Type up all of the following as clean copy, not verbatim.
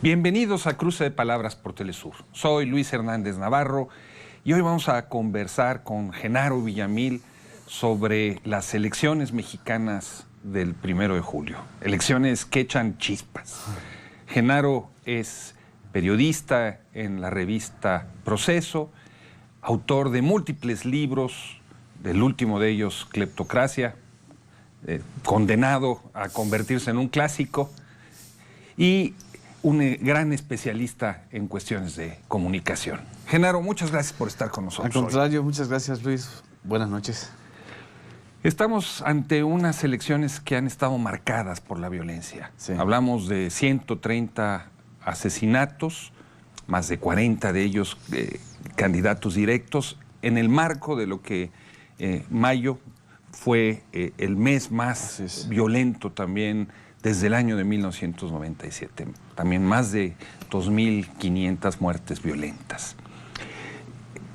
Bienvenidos a Cruce de Palabras por Telesur. Soy Luis Hernández Navarro y hoy vamos a conversar con Genaro Villamil sobre las elecciones mexicanas del 1 de julio. Elecciones que echan chispas. Genaro es periodista en la revista Proceso, autor de múltiples libros, del último de ellos, Cleptocracia, condenado a convertirse en un clásico, y un gran especialista en cuestiones de comunicación. Genaro, muchas gracias por estar con nosotros. Al contrario, muchas gracias, Luis. Buenas noches. Estamos ante unas elecciones que han estado marcadas por la violencia. Sí. Hablamos de 130 asesinatos, más de 40 de ellos candidatos directos, en el marco de lo que mayo fue el mes más violento también desde el año de 1997. También más de 2.500 muertes violentas.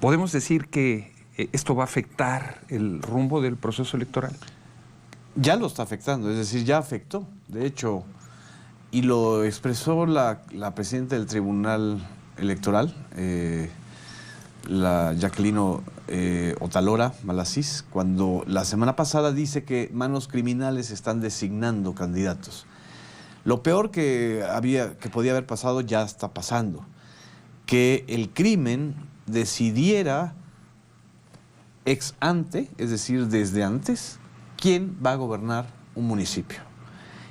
¿Podemos decir que esto va a afectar el rumbo del proceso electoral? Ya lo está afectando, es decir, ya afectó. De hecho, y lo expresó la presidenta del Tribunal Electoral, la Jacqueline Otalora Malasís, cuando la semana pasada dice que manos criminales están designando candidatos. Lo peor que podía haber pasado ya está pasando. Que el crimen decidiera ex ante, es decir, desde antes, quién va a gobernar un municipio.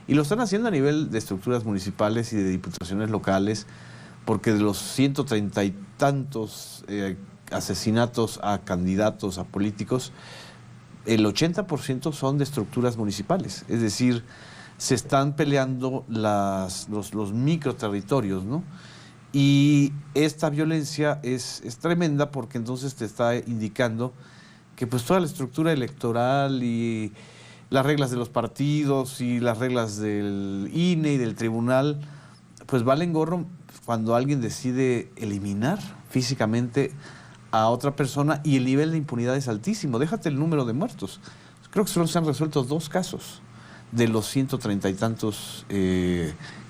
Y lo están haciendo a nivel de estructuras municipales y de diputaciones locales, porque de los 130 y tantos asesinatos a candidatos, a políticos, el 80% son de estructuras municipales. Es decir, se están peleando los microterritorios, ¿no? Y esta violencia es tremenda, porque entonces te está indicando que pues toda la estructura electoral y las reglas de los partidos y las reglas del INE y del tribunal pues valen gorro cuando alguien decide eliminar físicamente a otra persona, y el nivel de impunidad es altísimo. Déjate el número de muertos. Creo que solo se han resuelto 2 casos de los 130 y tantos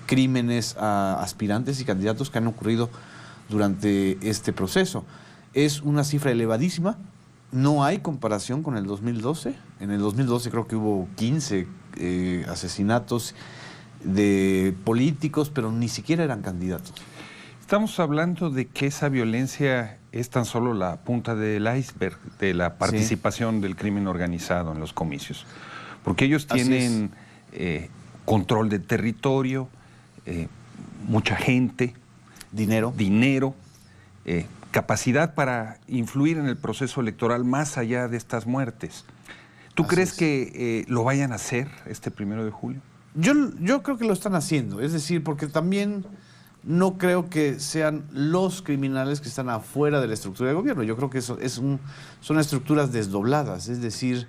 crímenes a aspirantes y candidatos que han ocurrido durante este proceso. Es una cifra elevadísima. No hay comparación con el 2012. En el 2012 creo que hubo 15 asesinatos de políticos, pero ni siquiera eran candidatos. Estamos hablando de que esa violencia es tan solo la punta del iceberg de la participación del crimen organizado en los comicios. Porque ellos tienen control de territorio, mucha gente, dinero, capacidad para influir en el proceso electoral más allá de estas muertes. ¿Tú crees que lo vayan a hacer este 1 de julio? Yo creo que lo están haciendo, es decir, porque también no creo que sean los criminales que están afuera de la estructura de gobierno. Yo creo que eso son estructuras desdobladas, es decir,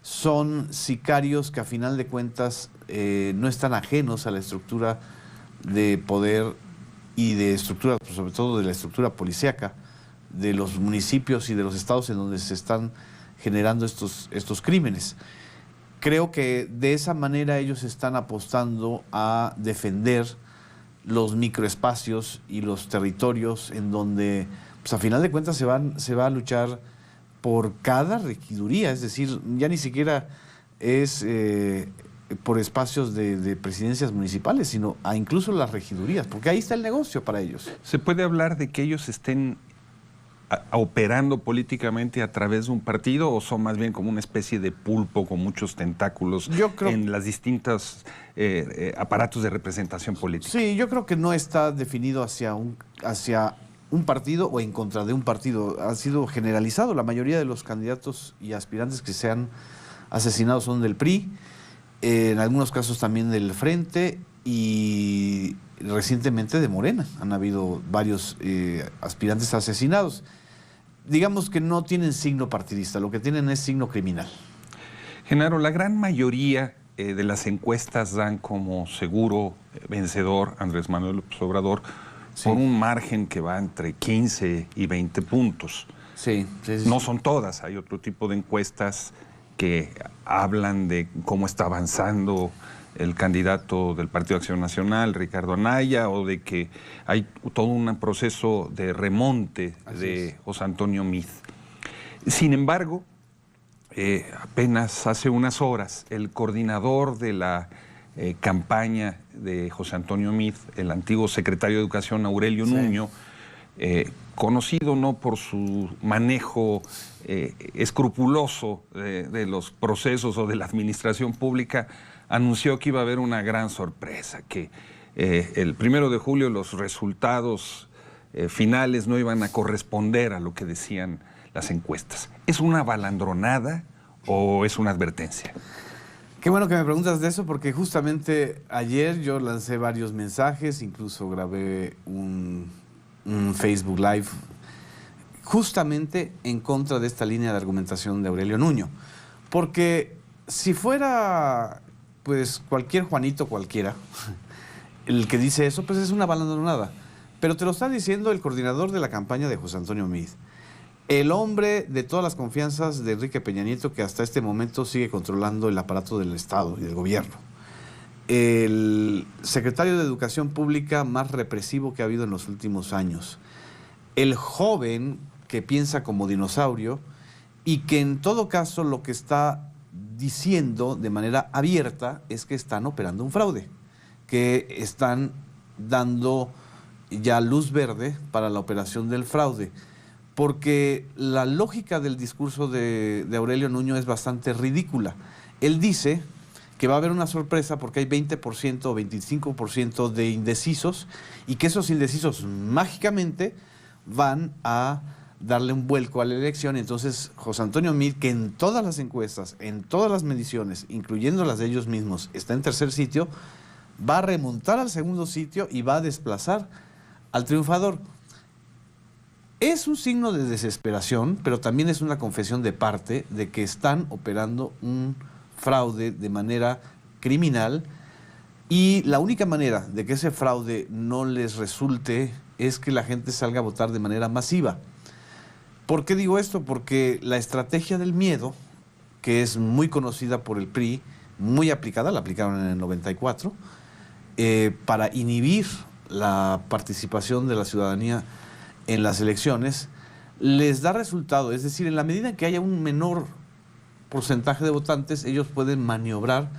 son sicarios que a final de cuentas no están ajenos a la estructura de poder y de estructura, pues sobre todo de la estructura policíaca de los municipios y de los estados en donde se están generando estos crímenes. Creo que de esa manera ellos están apostando a defender los microespacios y los territorios en donde, pues a final de cuentas, se va a luchar por cada regiduría. Es decir, ya ni siquiera es por espacios de presidencias municipales, sino a incluso las regidurías, porque ahí está el negocio para ellos. ¿Se puede hablar de que ellos estén operando políticamente a través de un partido, o son más bien como una especie de pulpo con muchos tentáculos en las distintas aparatos de representación política? Sí, yo creo que no está definido hacia un partido o en contra de un partido. Ha sido generalizado. La mayoría de los candidatos y aspirantes que se han asesinado son del PRI, en algunos casos también del Frente y recientemente de Morena. Han habido varios aspirantes asesinados. Digamos que no tienen signo partidista, lo que tienen es signo criminal. Genaro, la gran mayoría de las encuestas dan como seguro vencedor Andrés Manuel López Obrador, por un margen que va entre 15 y 20 puntos. Sí. No son todas, hay otro tipo de encuestas que hablan de cómo está avanzando el candidato del Partido Acción Nacional, Ricardo Anaya, o de que hay todo un proceso de remonte de José Antonio Meade. Sin embargo, apenas hace unas horas, el coordinador de la campaña de José Antonio Meade, el antiguo secretario de Educación, Aurelio Nuño, conocido no por su manejo escrupuloso de los procesos o de la administración pública, anunció que iba a haber una gran sorpresa, que el 1 de julio los resultados finales no iban a corresponder a lo que decían las encuestas. ¿Es una balandronada o es una advertencia? Qué bueno que me preguntas de eso, porque justamente ayer yo lancé varios mensajes, incluso grabé un Facebook Live justamente en contra de esta línea de argumentación de Aurelio Nuño. Porque si fuera pues cualquier Juanito cualquiera el que dice eso, pues es una balandronada. Pero te lo está diciendo el coordinador de la campaña de José Antonio Meade, el hombre de todas las confianzas de Enrique Peña Nieto, que hasta este momento sigue controlando el aparato del Estado y del gobierno. El secretario de Educación Pública más represivo que ha habido en los últimos años. El joven que piensa como dinosaurio y que en todo caso lo que está diciendo de manera abierta es que están operando un fraude, que están dando ya luz verde para la operación del fraude. Porque la lógica del discurso de Aurelio Nuño es bastante ridícula. Él dice que va a haber una sorpresa porque hay 20% o 25% de indecisos y que esos indecisos mágicamente van a darle un vuelco a la elección. Entonces José Antonio Meade, que en todas las encuestas, en todas las mediciones, incluyendo las de ellos mismos, está en tercer sitio, va a remontar al segundo sitio y va a desplazar al triunfador. Es un signo de desesperación, pero también es una confesión de parte de que están operando un fraude de manera criminal, y la única manera de que ese fraude no les resulte es que la gente salga a votar de manera masiva. ¿Por qué digo esto? Porque la estrategia del miedo, que es muy conocida por el PRI, muy aplicada, la aplicaron en el 94, para inhibir la participación de la ciudadanía en las elecciones, les da resultado. Es decir, en la medida en que haya un menor porcentaje de votantes, ellos pueden maniobrar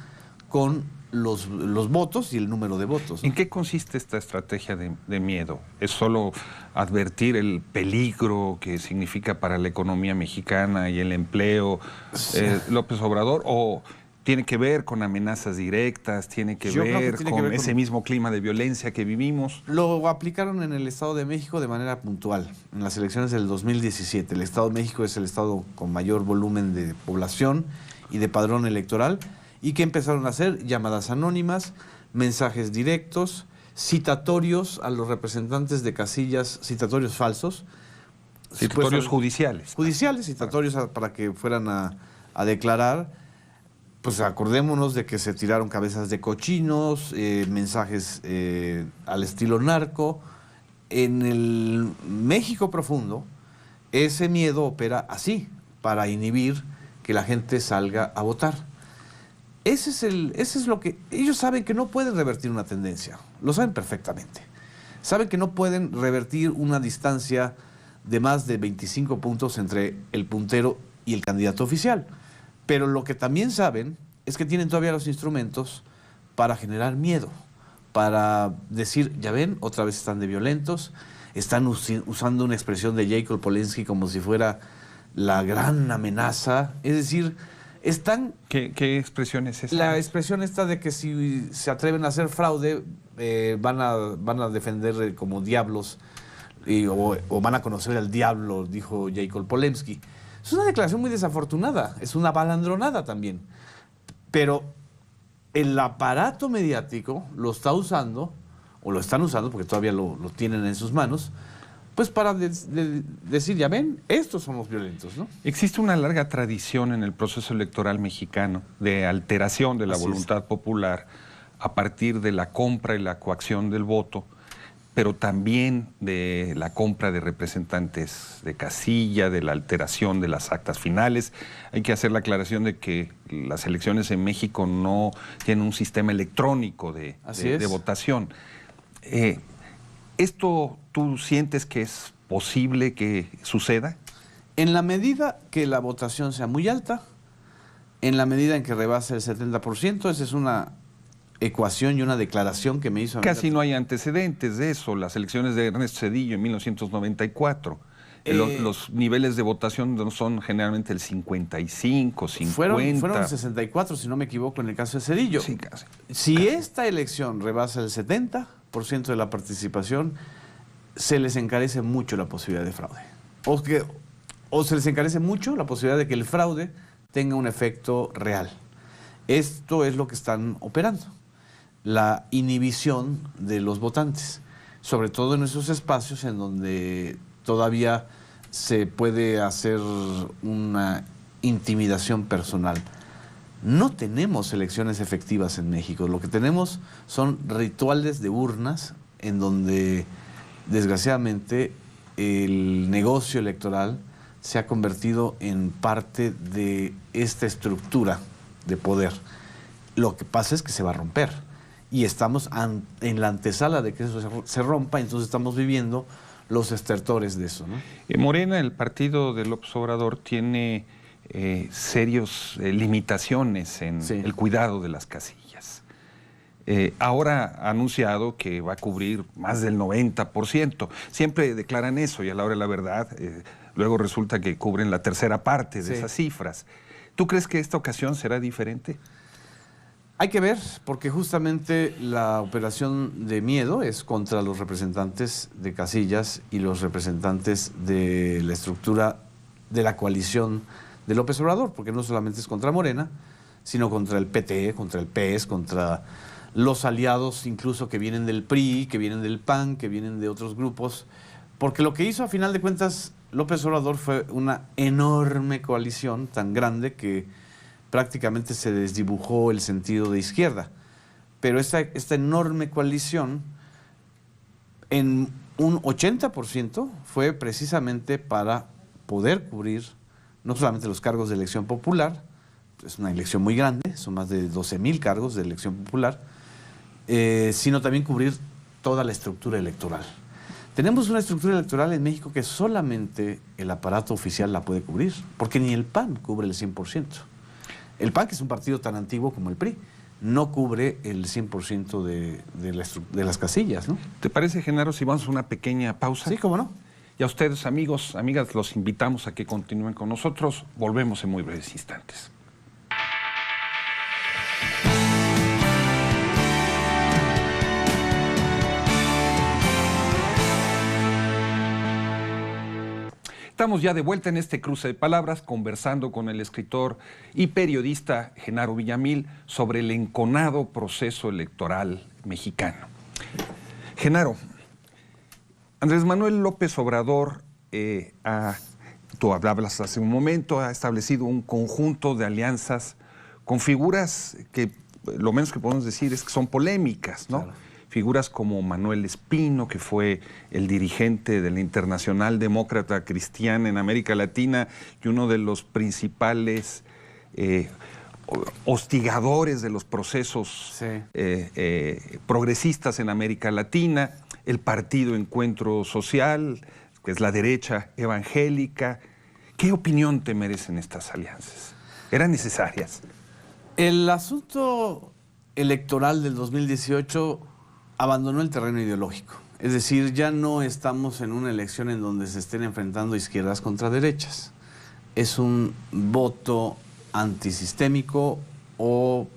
con los votos y el número de votos, ¿no? ¿En qué consiste esta estrategia de miedo? ¿Es solo advertir el peligro que significa para la economía mexicana y el empleo López Obrador? ¿O tiene que ver con amenazas directas? ¿Tiene que ver con ese mismo clima de violencia que vivimos? Lo aplicaron en el Estado de México de manera puntual, en las elecciones del 2017. El Estado de México es el estado con mayor volumen de población y de padrón electoral, y que empezaron a hacer llamadas anónimas, mensajes directos, citatorios a los representantes de casillas, citatorios falsos. Citatorios judiciales. Judiciales, citatorios para que fueran a declarar. Pues acordémonos de que se tiraron cabezas de cochinos, mensajes al estilo narco. En el México profundo, ese miedo opera así, para inhibir que la gente salga a votar. Ese es lo que... Ellos saben que no pueden revertir una tendencia, lo saben perfectamente. Saben que no pueden revertir una distancia de más de 25 puntos entre el puntero y el candidato oficial. Pero lo que también saben es que tienen todavía los instrumentos para generar miedo, para decir, ya ven, otra vez están de violentos, están usando una expresión de Jacob Polensky como si fuera la gran amenaza. Es decir, están... ¿Qué expresión es esa? La expresión esta de que si se atreven a hacer fraude, van a defender como diablos o van a conocer al diablo, dijo Jacob Polensky. Es una declaración muy desafortunada, es una balandronada también. Pero el aparato mediático lo está usando, o lo están usando, porque todavía lo tienen en sus manos, pues para decir, ya ven, estos somos violentos, ¿no? Existe una larga tradición en el proceso electoral mexicano de alteración de la voluntad popular a partir de la compra y la coacción del voto. pero también de la compra de representantes de casilla, de la alteración de las actas finales. Hay que hacer la aclaración de que las elecciones en México no tienen un sistema electrónico de votación. ¿Esto tú sientes que es posible que suceda? En la medida que la votación sea muy alta, en la medida en que rebase el 70%, esa es una ecuación y una declaración que me hizo... Casi no hay antecedentes de eso. Las elecciones de Ernesto Zedillo en 1994, los niveles de votación son generalmente el 55, 50... Fueron 64, si no me equivoco, en el caso de Zedillo. Sí, casi. Si esta elección rebasa el 70% de la participación, se les encarece mucho la posibilidad de fraude. O se les encarece mucho la posibilidad de que el fraude tenga un efecto real. Esto es lo que están operando. La inhibición de los votantes, sobre todo en esos espacios en donde todavía se puede hacer una intimidación personal. No tenemos elecciones efectivas en México. Lo que tenemos son rituales de urnas en donde, desgraciadamente, el negocio electoral se ha convertido en parte de esta estructura de poder. Lo que pasa es que se va a romper. Y estamos en la antesala de que eso se rompa, entonces estamos viviendo los estertores de eso, ¿no? Morena, el partido de López Obrador, tiene serias limitaciones en el cuidado de las casillas. Ahora ha anunciado que va a cubrir más del 90%. Siempre declaran eso y a la hora de la verdad, luego resulta que cubren la tercera parte de esas cifras. ¿Tú crees que esta ocasión será diferente? Hay que ver, porque justamente la operación de miedo es contra los representantes de casillas y los representantes de la estructura de la coalición de López Obrador, porque no solamente es contra Morena, sino contra el PT, contra el PES, contra los aliados incluso que vienen del PRI, que vienen del PAN, que vienen de otros grupos, porque lo que hizo a final de cuentas López Obrador fue una enorme coalición tan grande que prácticamente se desdibujó el sentido de izquierda. Pero esta enorme coalición, en un 80%, fue precisamente para poder cubrir no solamente los cargos de elección popular, es una elección muy grande, son más de 12,000 cargos de elección popular, sino también cubrir toda la estructura electoral. Tenemos una estructura electoral en México que solamente el aparato oficial la puede cubrir, porque ni el PAN cubre el 100%. El PAN, que es un partido tan antiguo como el PRI, no cubre el 100% de las casillas, ¿no? ¿Te parece, Genaro, si vamos a una pequeña pausa? Sí, cómo no. Y a ustedes, amigos, amigas, los invitamos a que continúen con nosotros. Volvemos en muy breves instantes. Estamos ya de vuelta en este cruce de palabras, conversando con el escritor y periodista Genaro Villamil sobre el enconado proceso electoral mexicano. Genaro, Andrés Manuel López Obrador, tú hablabas hace un momento, ha establecido un conjunto de alianzas con figuras que lo menos que podemos decir es que son polémicas, ¿no? Claro. Figuras como Manuel Espino, que fue el dirigente de la Internacional Demócrata Cristiana en América Latina y uno de los principales hostigadores de los procesos progresistas en América Latina, el Partido Encuentro Social, que es la derecha evangélica. ¿Qué opinión te merecen estas alianzas? ¿Eran necesarias? El asunto electoral del 2018 abandonó el terreno ideológico. Es decir, ya no estamos en una elección en donde se estén enfrentando izquierdas contra derechas. Es un voto antisistémico o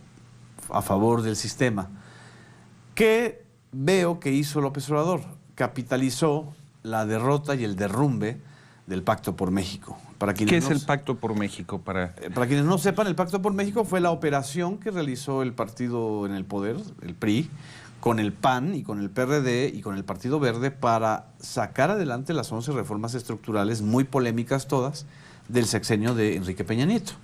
a favor del sistema. ¿Qué veo que hizo López Obrador? Capitalizó la derrota y el derrumbe del Pacto por México. ¿Qué es el Pacto por México? Para quienes no sepan, el Pacto por México fue la operación que realizó el partido en el poder, el PRI, con el PAN y con el PRD y con el Partido Verde para sacar adelante las 11 reformas estructurales, muy polémicas todas, del sexenio de Enrique Peña Nieto.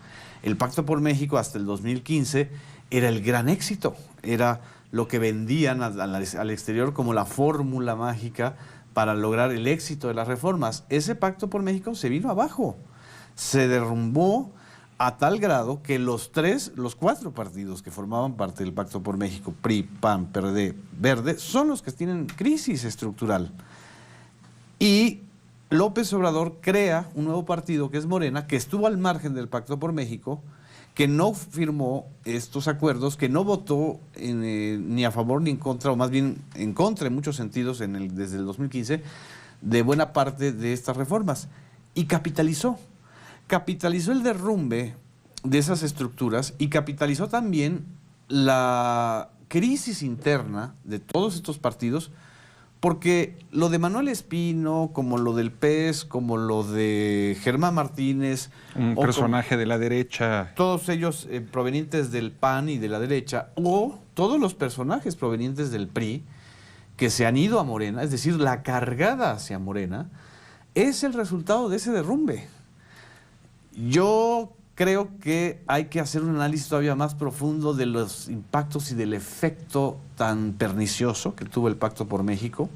El Pacto por México hasta el 2015 era el gran éxito, era lo que vendían al exterior como la fórmula mágica para lograr el éxito de las reformas. Ese pacto por México se vino abajo, se derrumbó a tal grado que los 4 partidos que formaban parte del Pacto por México, PRI, PAN, PRD, Verde, son los que tienen crisis estructural. Y López Obrador crea un nuevo partido que es Morena, que estuvo al margen del Pacto por México, que no firmó estos acuerdos, que no votó ni a favor ni en contra, o más bien en contra en muchos sentidos desde el 2015, de buena parte de estas reformas. Y capitalizó el derrumbe de esas estructuras y capitalizó también la crisis interna de todos estos partidos, porque lo de Manuel Espino, como lo del PES, como lo de Germán Martínez... Un personaje de la derecha. Todos ellos provenientes del PAN y de la derecha, o todos los personajes provenientes del PRI que se han ido a Morena, es decir, la cargada hacia Morena, es el resultado de ese derrumbe. Yo creo que hay que hacer un análisis todavía más profundo de los impactos y del efecto tan pernicioso que tuvo el Pacto por México,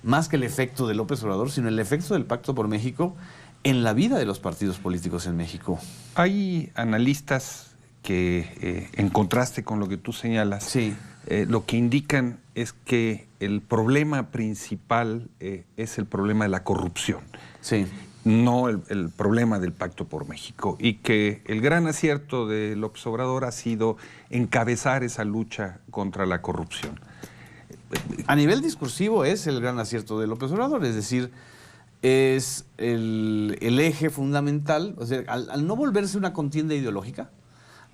más que el efecto de López Obrador, sino el efecto del Pacto por México en la vida de los partidos políticos en México. Hay analistas que, en contraste con lo que tú señalas, sí, lo que indican es que el problema principal es el problema de la corrupción. Sí. No el problema del Pacto por México, y que el gran acierto de López Obrador ha sido encabezar esa lucha contra la corrupción. A nivel discursivo es el gran acierto de López Obrador, es decir, es el eje fundamental, o sea, al no volverse una contienda ideológica,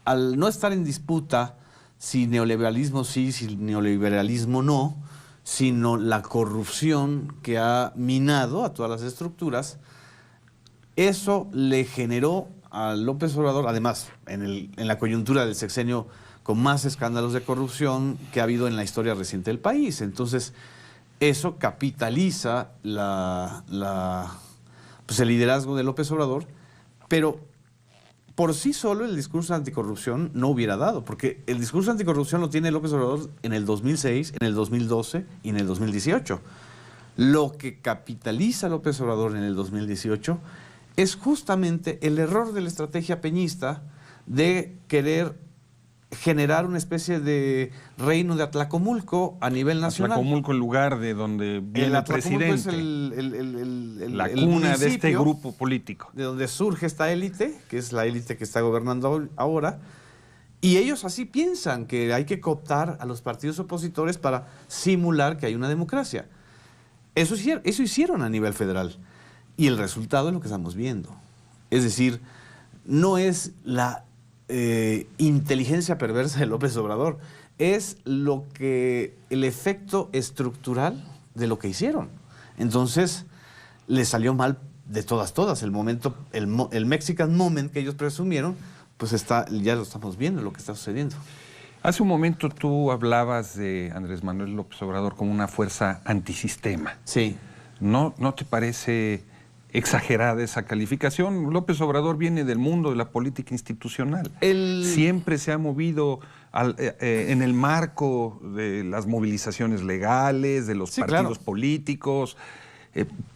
al no estar en disputa si neoliberalismo sí, si neoliberalismo no, sino la corrupción que ha minado a todas las estructuras. Eso le generó a López Obrador, además, en la coyuntura del sexenio con más escándalos de corrupción que ha habido en la historia reciente del país. Entonces, eso capitaliza pues el liderazgo de López Obrador, pero por sí solo el discurso anticorrupción no hubiera dado, porque el discurso anticorrupción lo tiene López Obrador en el 2006, en el 2012 y en el 2018. Lo que capitaliza López Obrador en el 2018 es justamente el error de la estrategia peñista de querer generar una especie de reino de Atlacomulco a nivel nacional. Atlacomulco, el lugar de donde viene el presidente. Es la cuna de este grupo político. De donde surge esta élite, que es la élite que está gobernando ahora. Y ellos así piensan que hay que cooptar a los partidos opositores para simular que hay una democracia. Eso hicieron a nivel federal. Y el resultado es lo que estamos viendo. Es decir, no es la inteligencia perversa de López Obrador, es el efecto estructural de lo que hicieron. Entonces, les salió mal de todas. El Mexican Moment que ellos presumieron, pues ya lo estamos viendo, lo que está sucediendo. Hace un momento tú hablabas de Andrés Manuel López Obrador como una fuerza antisistema. Sí. ¿No te parece exagerada esa calificación? López Obrador viene del mundo de la política institucional. Siempre se ha movido en el marco de las movilizaciones legales, de los partidos políticos.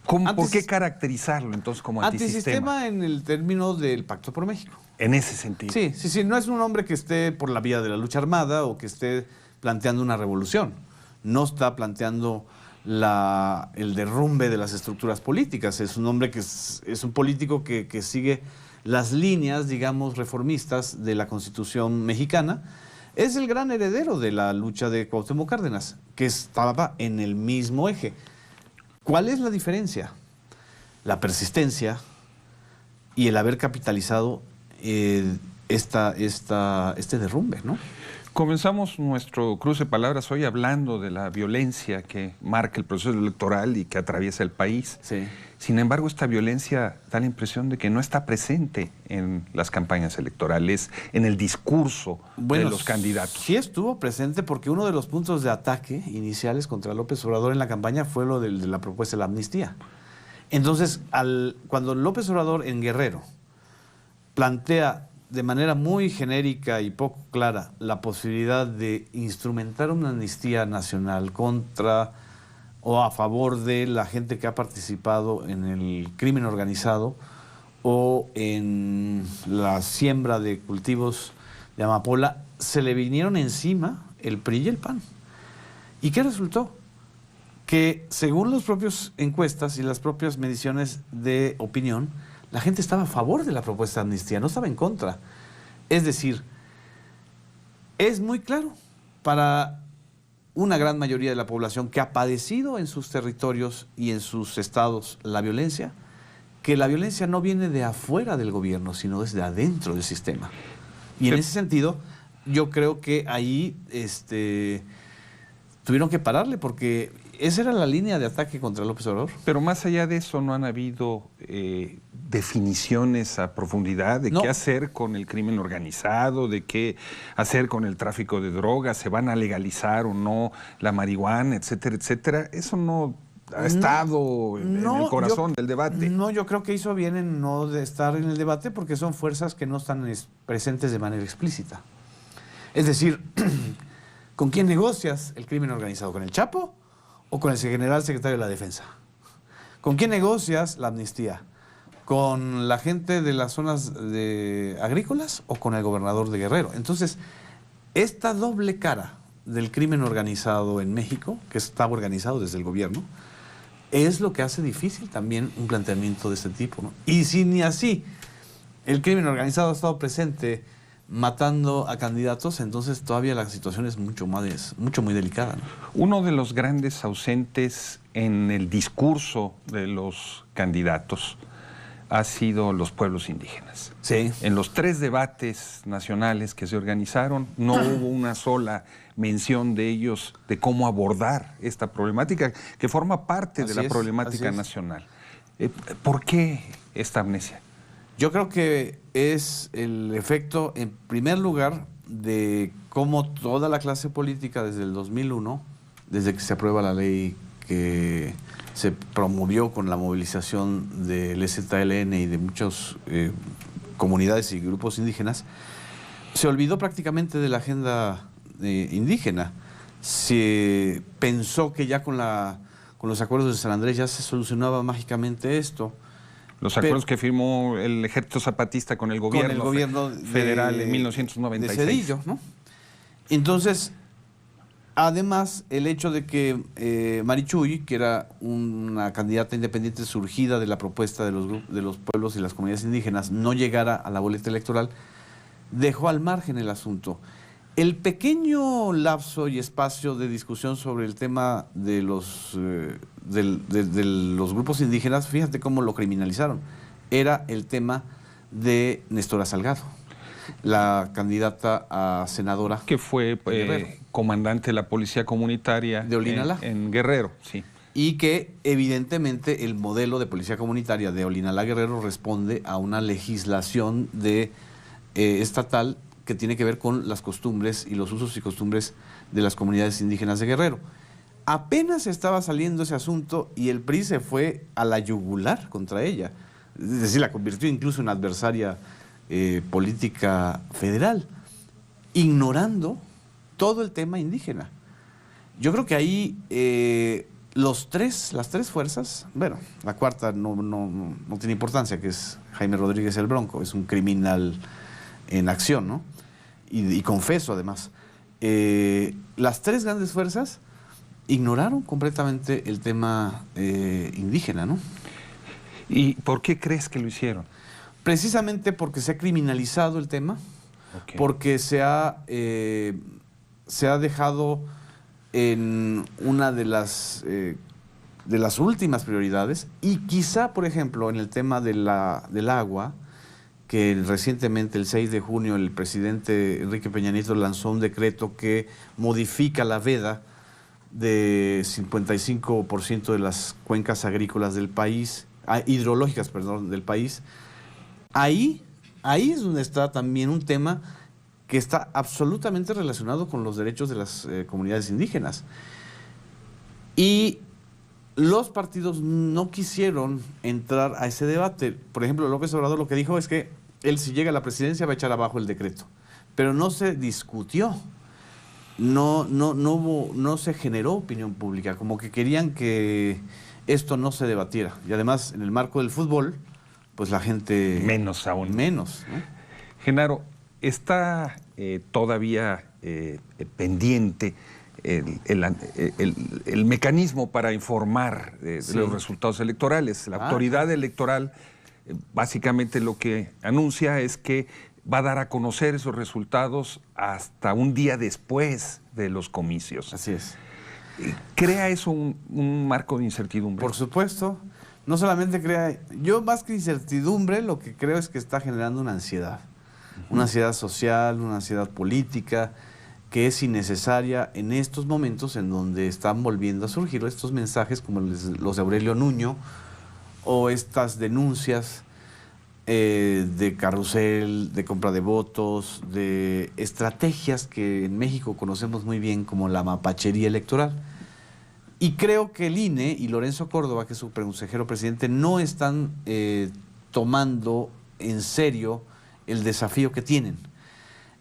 ¿Por qué caracterizarlo entonces como antisistema? Antisistema en el término del Pacto por México. En ese sentido. Sí, no es un hombre que esté por la vía de la lucha armada o que esté planteando una revolución. No está planteando el derrumbe de las estructuras políticas. Es un hombre que es un político que sigue las líneas, digamos, reformistas de la Constitución mexicana. Es el gran heredero de la lucha de Cuauhtémoc Cárdenas, que estaba en el mismo eje. ¿Cuál es la diferencia? La persistencia y el haber capitalizado este derrumbe, ¿no? Comenzamos nuestro cruce de palabras hoy hablando de la violencia que marca el proceso electoral y que atraviesa el país. Sí. Sin embargo, esta violencia da la impresión de que no está presente en las campañas electorales, en el discurso de los candidatos. Sí estuvo presente, porque uno de los puntos de ataque iniciales contra López Obrador en la campaña fue lo de la propuesta de la amnistía. Entonces, cuando López Obrador en Guerrero plantea de manera muy genérica y poco clara la posibilidad de instrumentar una amnistía nacional contra o a favor de la gente que ha participado en el crimen organizado o en la siembra de cultivos de amapola, se le vinieron encima el PRI y el PAN. ¿Y qué resultó? Que según las propias encuestas y las propias mediciones de opinión, la gente estaba a favor de la propuesta de amnistía, no estaba en contra. Es decir, es muy claro para una gran mayoría de la población que ha padecido en sus territorios y en sus estados la violencia, que la violencia no viene de afuera del gobierno, sino desde adentro del sistema. Y en ese sentido, yo creo que ahí tuvieron que pararle, porque esa era la línea de ataque contra López Obrador. Pero más allá de eso, ¿no han habido definiciones a profundidad de qué hacer con el crimen organizado, de qué hacer con el tráfico de drogas, se van a legalizar o no la marihuana, etcétera, etcétera? Eso no ha estado en el corazón del debate. No, yo creo que hizo bien en no de estar en el debate, porque son fuerzas que no están presentes de manera explícita. Es decir, ¿con quién negocias el crimen organizado? ¿Con el Chapo o con el general secretario de la Defensa? ¿Con quién negocias la amnistía? ¿Con la gente de las zonas agrícolas o con el gobernador de Guerrero? Entonces, esta doble cara del crimen organizado en México, que está organizado desde el gobierno, es lo que hace difícil también un planteamiento de este tipo, ¿no? Y si ni así el crimen organizado ha estado presente matando a candidatos, entonces todavía la situación es muy delicada, ¿no? Uno de los grandes ausentes en el discurso de los candidatos ha sido los pueblos indígenas. Sí. En los 3 debates nacionales que se organizaron, no hubo una sola mención de ellos, de cómo abordar esta problemática, que forma parte de la problemática nacional. ¿Por qué esta amnesia? Yo creo que es el efecto, en primer lugar, de cómo toda la clase política desde el 2001, desde que se aprueba la ley que se promovió con la movilización del EZLN y de muchas comunidades y grupos indígenas, se olvidó prácticamente de la agenda indígena. Se pensó que ya con los acuerdos de San Andrés ya se solucionaba mágicamente esto. Los acuerdos que firmó el Ejército Zapatista con el gobierno federal en 1996. De Zedillo, ¿no? Entonces, además, el hecho de que Marichuy, que era una candidata independiente surgida de la propuesta de los pueblos y las comunidades indígenas, no llegara a la boleta electoral, dejó al margen el asunto. El pequeño lapso y espacio de discusión sobre el tema de los grupos indígenas, fíjate cómo lo criminalizaron. Era el tema de Nestora Salgado, la candidata a senadora. Que fue comandante de la Policía Comunitaria de Olinalá. En Guerrero, sí. Y que evidentemente el modelo de Policía Comunitaria de Olinalá Guerrero responde a una legislación estatal que tiene que ver con las costumbres y los usos y costumbres de las comunidades indígenas de Guerrero. Apenas estaba saliendo ese asunto y el PRI se fue a la yugular contra ella. Es decir, la convirtió incluso en adversaria política federal, ignorando todo el tema indígena. Yo creo que ahí las tres fuerzas, bueno, la cuarta no tiene importancia, que es Jaime Rodríguez el Bronco, es un criminal en acción, ¿no? Y confeso, además. Las 3 grandes fuerzas ignoraron completamente el tema indígena, ¿no? ¿Y por qué crees que lo hicieron? Precisamente porque se ha criminalizado el tema, porque se ha dejado en una de las últimas prioridades, y quizá, por ejemplo, en el tema del agua, que recientemente, el 6 de junio, el presidente Enrique Peña Nieto lanzó un decreto que modifica la veda de 55% de las cuencas agrícolas del país, hidrológicas, perdón, del país. Ahí es donde está también un tema que está absolutamente relacionado con los derechos de las comunidades indígenas. Y los partidos no quisieron entrar a ese debate. Por ejemplo, López Obrador lo que dijo es que él, si llega a la presidencia, va a echar abajo el decreto. Pero no se discutió, no se generó opinión pública, como que querían que esto no se debatiera. Y además, en el marco del fútbol, pues la gente... Menos aún. Menos, ¿no? Genaro, está todavía pendiente el mecanismo para informar de los resultados electorales. La autoridad electoral básicamente lo que anuncia es que va a dar a conocer esos resultados hasta un día después de los comicios. Así es. ¿Crea eso un marco de incertidumbre? Por supuesto. No solamente crea... Yo más que incertidumbre, lo que creo es que está generando una ansiedad. Una ansiedad social, una ansiedad política, que es innecesaria en estos momentos en donde están volviendo a surgir estos mensajes como los de Aurelio Nuño o estas denuncias de carrusel, de compra de votos, de estrategias que en México conocemos muy bien como la mapachería electoral. Y creo que el INE y Lorenzo Córdoba, que es su consejero presidente, no están tomando en serio el desafío que tienen.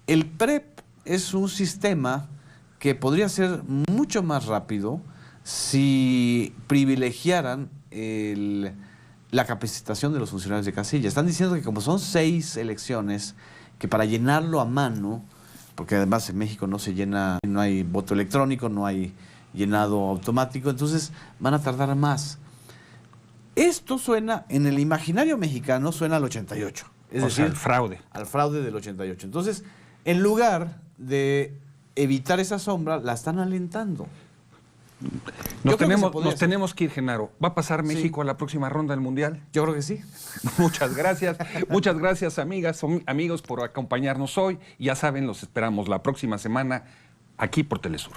El PREP es un sistema que podría ser mucho más rápido si privilegiaran la capacitación de los funcionarios de casilla. Están diciendo que como son 6 elecciones, que para llenarlo a mano, porque además en México no se llena, no hay voto electrónico, no hay llenado automático, entonces van a tardar más. Esto suena, en el imaginario mexicano, suena al 88. Es decir, al fraude. Al fraude del 88. Entonces, en lugar de evitar esa sombra, la están alentando. Nos tenemos que ir, Genaro. ¿Va a pasar México a la próxima ronda del Mundial? Yo creo que sí. Muchas gracias. Muchas gracias, amigas, amigos, por acompañarnos hoy. Ya saben, los esperamos la próxima semana aquí por Telesur.